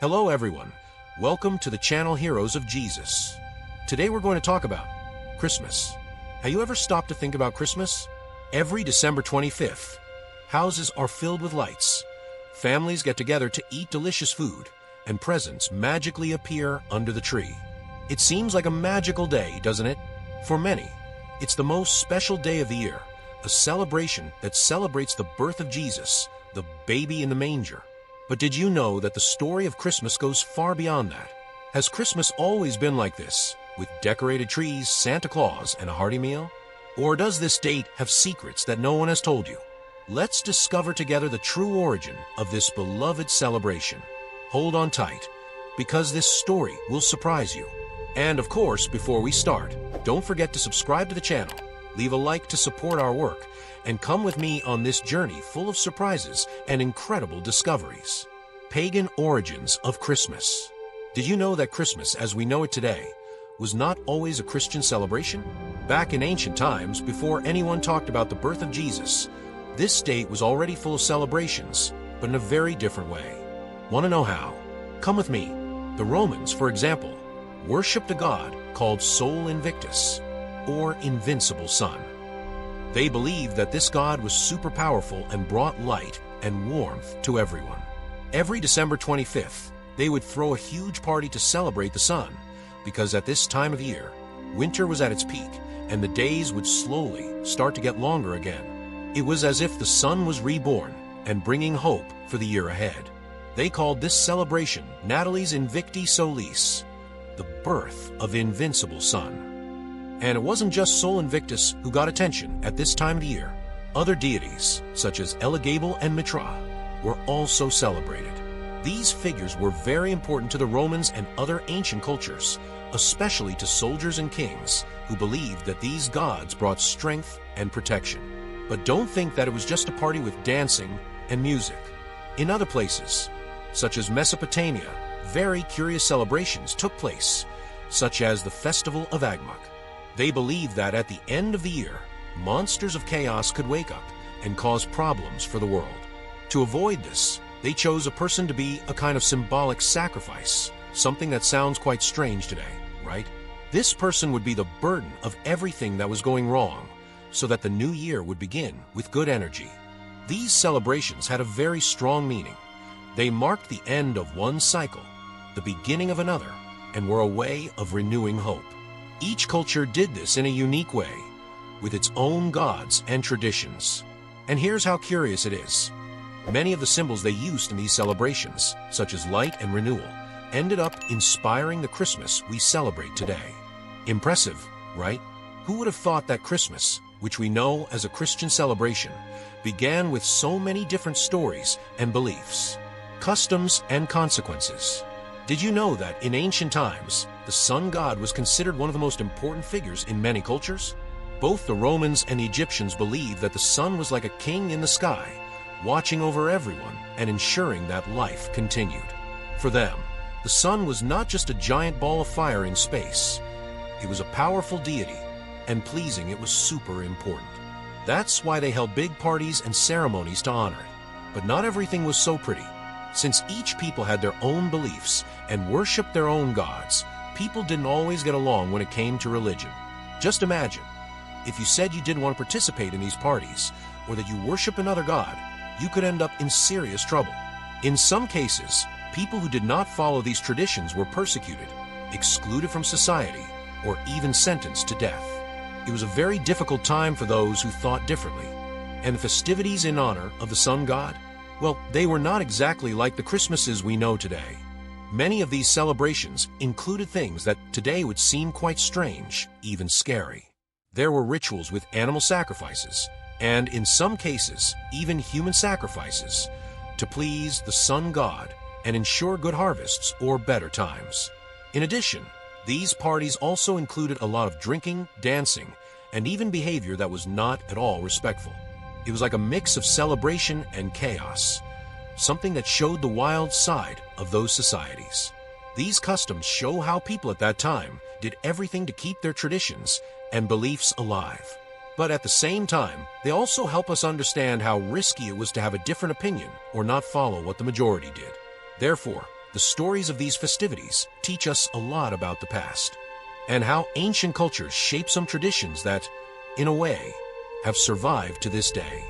Hello everyone, welcome to the channel Heroes of Jesus. Today we're going to talk about Christmas. Have you ever stopped to think about Christmas? Every December 25th, houses are filled with lights, families get together to eat delicious food, and presents magically appear under the tree. It seems like a magical day, doesn't it? For many, it's the most special day of the year, a celebration that celebrates the birth of Jesus, the baby in the manger. But did you know that the story of Christmas goes far beyond that? Has Christmas always been like this, with decorated trees, Santa Claus, and a hearty meal? Or does this date have secrets that no one has told you? Let's discover together the true origin of this beloved celebration. Hold on tight, because this story will surprise you. And of course, before we start, don't forget to subscribe to the channel, leave a like to support our work, and come with me on this journey full of surprises and incredible discoveries. Pagan origins of Christmas. Did you know that Christmas, as we know it today, was not always a Christian celebration? Back in ancient times, before anyone talked about the birth of Jesus, this date was already full of celebrations, but in a very different way. Want to know how? Come with me. The Romans, for example, worshipped a god called Sol Invictus, or invincible sun. They believed that this god was super powerful and brought light and warmth to everyone. Every December 25th, they would throw a huge party to celebrate the sun, because at this time of year, winter was at its peak, and the days would slowly start to get longer again. It was as if the sun was reborn and bringing hope for the year ahead. They called this celebration Natalis Invicti Solis, the birth of the invincible sun. And it wasn't just Sol Invictus who got attention at this time of the year. Other deities, such as Eligable and Mitra, were also celebrated. These figures were very important to the Romans and other ancient cultures, especially to soldiers and kings who believed that these gods brought strength and protection. But don't think that it was just a party with dancing and music. In other places, such as Mesopotamia, very curious celebrations took place, such as the Festival of Agmuk. They believed that at the end of the year, monsters of chaos could wake up and cause problems for the world. To avoid this, they chose a person to be a kind of symbolic sacrifice, something that sounds quite strange today, right? This person would be the burden of everything that was going wrong, so that the new year would begin with good energy. These celebrations had a very strong meaning. They marked the end of one cycle, the beginning of another, and were a way of renewing hope. Each culture did this in a unique way, with its own gods and traditions. And here's how curious it is. Many of the symbols they used in these celebrations, such as light and renewal, ended up inspiring the Christmas we celebrate today. Impressive, right? Who would have thought that Christmas, which we know as a Christian celebration, began with so many different stories and beliefs, customs and consequences? Did you know that in ancient times, the sun god was considered one of the most important figures in many cultures? Both the Romans and the Egyptians believed that the sun was like a king in the sky, watching over everyone and ensuring that life continued. For them, the sun was not just a giant ball of fire in space. It was a powerful deity, and pleasing it was super important. That's why they held big parties and ceremonies to honor it. But not everything was so pretty. Since each people had their own beliefs and worshipped their own gods, people didn't always get along when it came to religion. Just imagine, if you said you didn't want to participate in these parties, or that you worship another god, you could end up in serious trouble. In some cases, people who did not follow these traditions were persecuted, excluded from society, or even sentenced to death. It was a very difficult time for those who thought differently. And the festivities in honor of the sun god? Well, they were not exactly like the Christmases we know today. Many of these celebrations included things that today would seem quite strange, even scary. There were rituals with animal sacrifices, and in some cases, even human sacrifices, to please the sun god and ensure good harvests or better times. In addition, these parties also included a lot of drinking, dancing, and even behavior that was not at all respectful. It was like a mix of celebration and chaos, something that showed the wild side of those societies. These customs show how people at that time did everything to keep their traditions and beliefs alive. But at the same time, they also help us understand how risky it was to have a different opinion or not follow what the majority did. Therefore, The stories of these festivities teach us a lot about the past and how ancient cultures shape some traditions that, in a way, have survived to this day.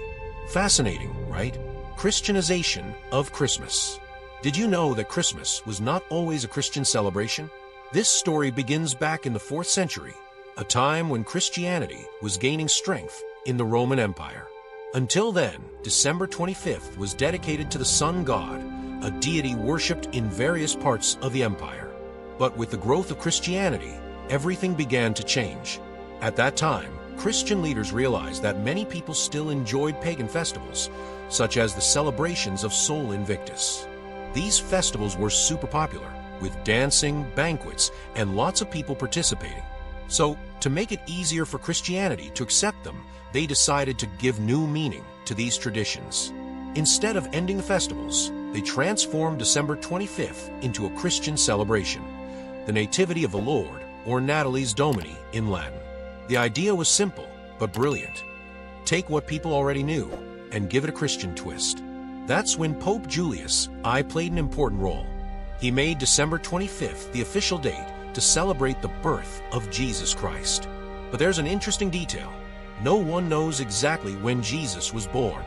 Fascinating, right? Christianization of Christmas. Did you know that Christmas was not always a Christian celebration? This story begins back in the 4th century, a time when Christianity was gaining strength in the Roman Empire. Until then, December 25th was dedicated to the sun god, a deity worshipped in various parts of the empire. But with the growth of Christianity, everything began to change. At that time, Christian leaders realized that many people still enjoyed pagan festivals, such as the celebrations of Sol Invictus. These festivals were super popular, with dancing, banquets, and lots of people participating. So, to make it easier for Christianity to accept them, they decided to give new meaning to these traditions. Instead of ending the festivals, they transformed December 25th into a Christian celebration, the Nativity of the Lord, or Natalis Domini in Latin. The idea was simple, but brilliant. Take what people already knew and give it a Christian twist. That's when Pope Julius I played an important role. He made December 25th the official date to celebrate the birth of Jesus Christ. But there's an interesting detail. No one knows exactly when Jesus was born.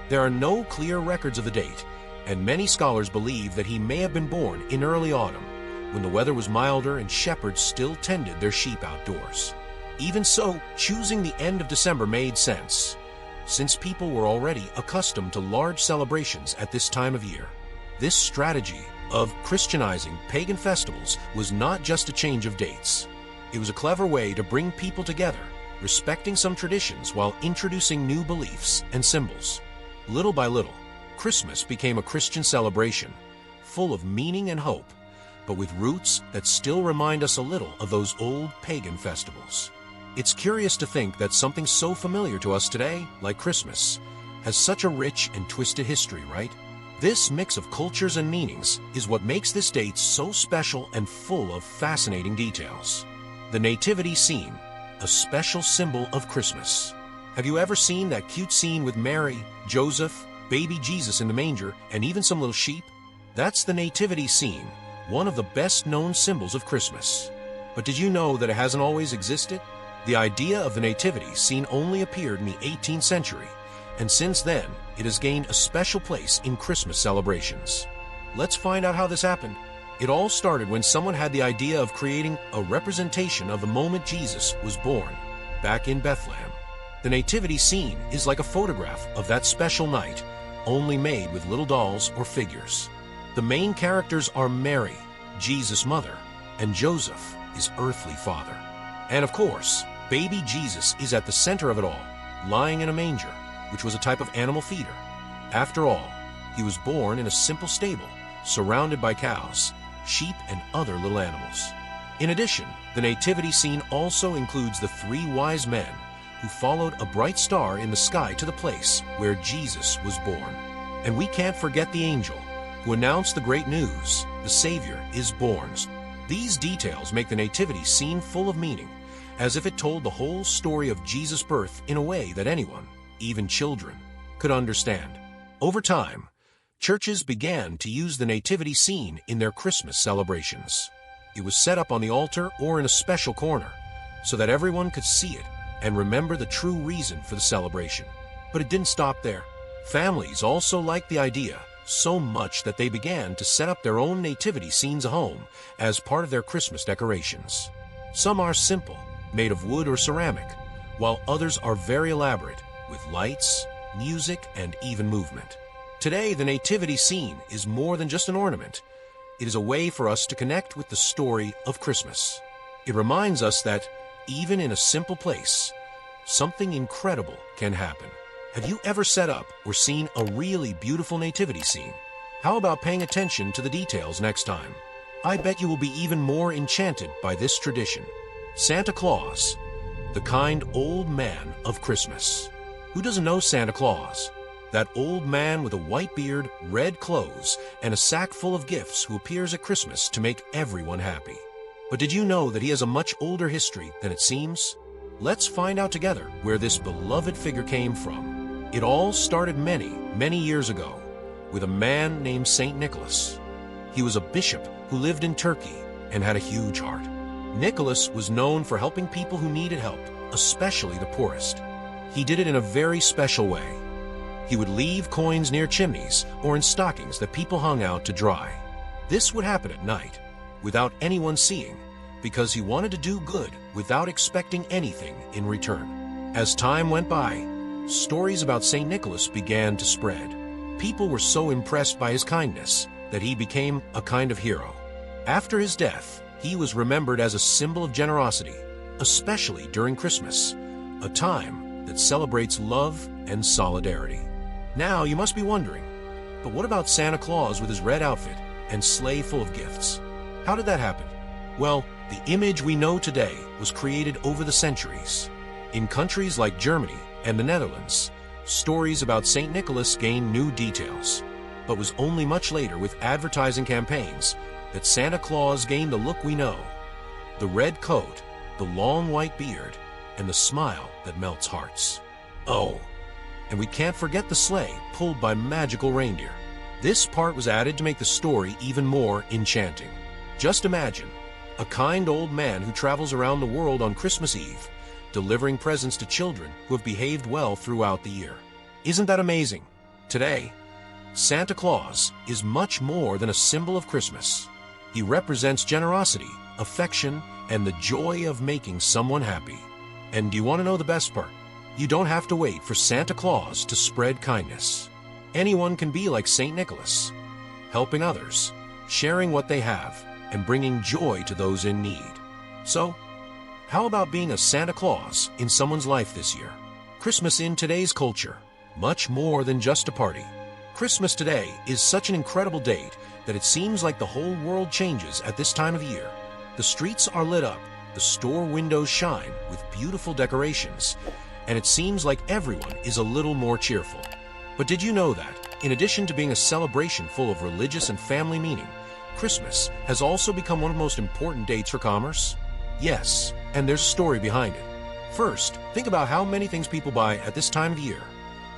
There are no clear records of the date, and many scholars believe that he may have been born in early autumn, when the weather was milder and shepherds still tended their sheep outdoors. Even so, choosing the end of December made sense, since people were already accustomed to large celebrations at this time of year. This strategy of Christianizing pagan festivals was not just a change of dates. It was a clever way to bring people together, respecting some traditions while introducing new beliefs and symbols. Little by little, Christmas became a Christian celebration, full of meaning and hope, but with roots that still remind us a little of those old pagan festivals. It's curious to think that something so familiar to us today, like Christmas, has such a rich and twisted history, right? This mix of cultures and meanings is what makes this date so special and full of fascinating details. The nativity scene, a special symbol of Christmas. Have you ever seen that cute scene with Mary, Joseph, baby Jesus in the manger, and even some little sheep? That's the nativity scene, one of the best-known symbols of Christmas. But did you know that it hasn't always existed? The idea of the nativity scene only appeared in the 18th century, and since then, it has gained a special place in Christmas celebrations. Let's find out how this happened. It all started when someone had the idea of creating a representation of the moment Jesus was born, back in Bethlehem. The nativity scene is like a photograph of that special night, only made with little dolls or figures. The main characters are Mary, Jesus' mother, and Joseph, his earthly father. And of course, baby Jesus is at the center of it all, lying in a manger, which was a type of animal feeder. After all, he was born in a simple stable, surrounded by cows, sheep, and other little animals. In addition, the nativity scene also includes the 3 wise men who followed a bright star in the sky to the place where Jesus was born. And we can't forget the angel who announced the great news: the Savior is born. These details make the nativity scene full of meaning, as if it told the whole story of Jesus' birth in a way that anyone, even children, could understand. Over time, churches began to use the nativity scene in their Christmas celebrations. It was set up on the altar or in a special corner, so that everyone could see it and remember the true reason for the celebration. But it didn't stop there. Families also liked the idea so much that they began to set up their own nativity scenes at home as part of their Christmas decorations. Some are simple, made of wood or ceramic, while others are very elaborate, with lights, music, and even movement. Today, the nativity scene is more than just an ornament. It is a way for us to connect with the story of Christmas. It reminds us that, even in a simple place, something incredible can happen. Have you ever set up or seen a really beautiful nativity scene? How about paying attention to the details next time? I bet you will be even more enchanted by this tradition. Santa Claus, the kind old man of Christmas. Who doesn't know Santa Claus? That old man with a white beard, red clothes, and a sack full of gifts who appears at Christmas to make everyone happy. But did you know that he has a much older history than it seems? Let's find out together where this beloved figure came from. It all started many, many years ago with a man named Saint Nicholas. He was a bishop who lived in Turkey and had a huge heart. Nicholas was known for helping people who needed help, especially the poorest. He did it in a very special way. He would leave coins near chimneys or in stockings that people hung out to dry. This would happen at night, without anyone seeing, because he wanted to do good without expecting anything in return. As time went by, stories about St. Nicholas began to spread. People were so impressed by his kindness that he became a kind of hero. After his death, he was remembered as a symbol of generosity, especially during Christmas, a time that celebrates love and solidarity. Now you must be wondering, but what about Santa Claus with his red outfit and sleigh full of gifts? How did that happen? Well, the image we know today was created over the centuries. In countries like Germany and the Netherlands, stories about St. Nicholas gained new details, but was only much later with advertising campaigns that Santa Claus gained the look we know. The red coat, the long white beard, and the smile that melts hearts. Oh, and we can't forget the sleigh pulled by magical reindeer. This part was added to make the story even more enchanting. Just imagine a kind old man who travels around the world on Christmas Eve, delivering presents to children who have behaved well throughout the year. Isn't that amazing? Today, Santa Claus is much more than a symbol of Christmas. He represents generosity, affection, and the joy of making someone happy. And do you want to know the best part? You don't have to wait for Santa Claus to spread kindness. Anyone can be like St. Nicholas, helping others, sharing what they have, and bringing joy to those in need. So, how about being a Santa Claus in someone's life this year? Christmas in today's culture, much more than just a party. Christmas today is such an incredible date that it seems like the whole world changes at this time of year. The streets are lit up, the store windows shine with beautiful decorations, and it seems like everyone is a little more cheerful. But did you know that, in addition to being a celebration full of religious and family meaning, Christmas has also become one of the most important dates for commerce? Yes, and there's a story behind it. First, think about how many things people buy at this time of year.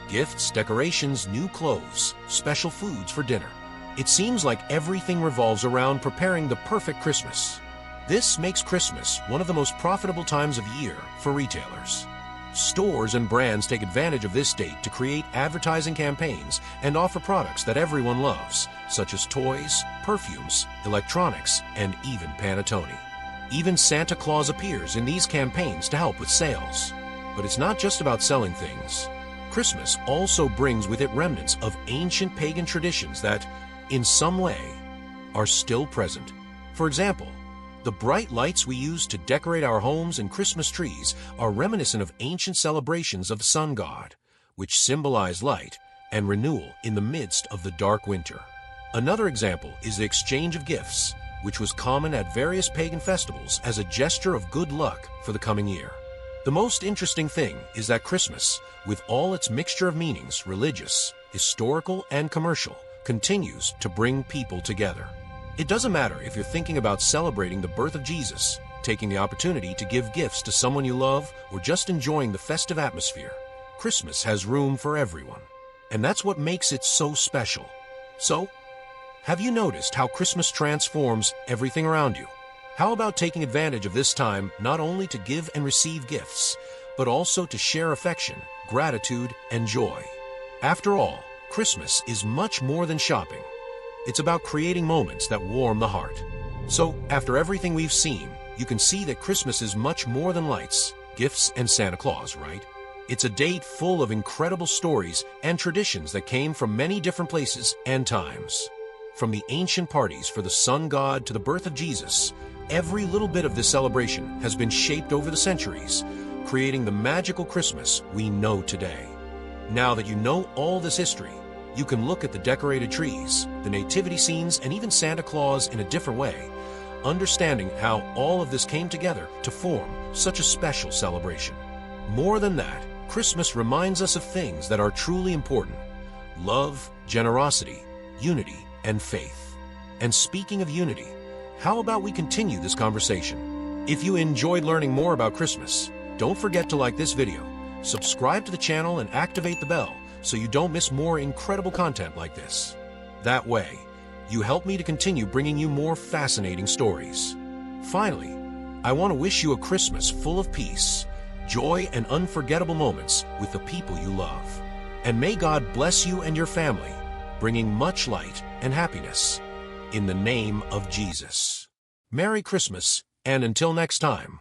Gifts, decorations, new clothes, special foods for dinner. It seems like everything revolves around preparing the perfect Christmas. This makes Christmas one of the most profitable times of year for retailers. Stores and brands take advantage of this date to create advertising campaigns and offer products that everyone loves, such as toys, perfumes, electronics, and even panettone. Even Santa Claus appears in these campaigns to help with sales. But it's not just about selling things. Christmas also brings with it remnants of ancient pagan traditions that, in some way, are still present. For example, the bright lights we use to decorate our homes and Christmas trees are reminiscent of ancient celebrations of the sun god, which symbolize light and renewal in the midst of the dark winter. Another example is the exchange of gifts, which was common at various pagan festivals as a gesture of good luck for the coming year. The most interesting thing is that Christmas, with all its mixture of meanings, religious, historical, and commercial, continues to bring people together. It doesn't matter if you're thinking about celebrating the birth of Jesus, taking the opportunity to give gifts to someone you love, or just enjoying the festive atmosphere. Christmas has room for everyone. And that's what makes it so special. So, have you noticed how Christmas transforms everything around you? How about taking advantage of this time not only to give and receive gifts, but also to share affection, gratitude, and joy? After all, Christmas is much more than shopping. It's about creating moments that warm the heart. So, after everything we've seen, you can see that Christmas is much more than lights, gifts, and Santa Claus, right? It's a date full of incredible stories and traditions that came from many different places and times. From the ancient parties for the sun god to the birth of Jesus, every little bit of this celebration has been shaped over the centuries, creating the magical Christmas we know today. Now that you know all this history, you can look at the decorated trees, the nativity scenes, and even Santa Claus in a different way, understanding how all of this came together to form such a special celebration. More than that, Christmas reminds us of things that are truly important: love, generosity, unity, and faith. And speaking of unity, how about we continue this conversation? If you enjoyed learning more about Christmas, don't forget to like this video, subscribe to the channel, and activate the bell so you don't miss more incredible content like this. That way, You help me to continue bringing you more fascinating stories. Finally, I want to wish you a Christmas full of peace, joy, and unforgettable moments with the people you love. And may God bless you and your family, bringing much light and happiness. In the name of Jesus. Merry Christmas, and until next time.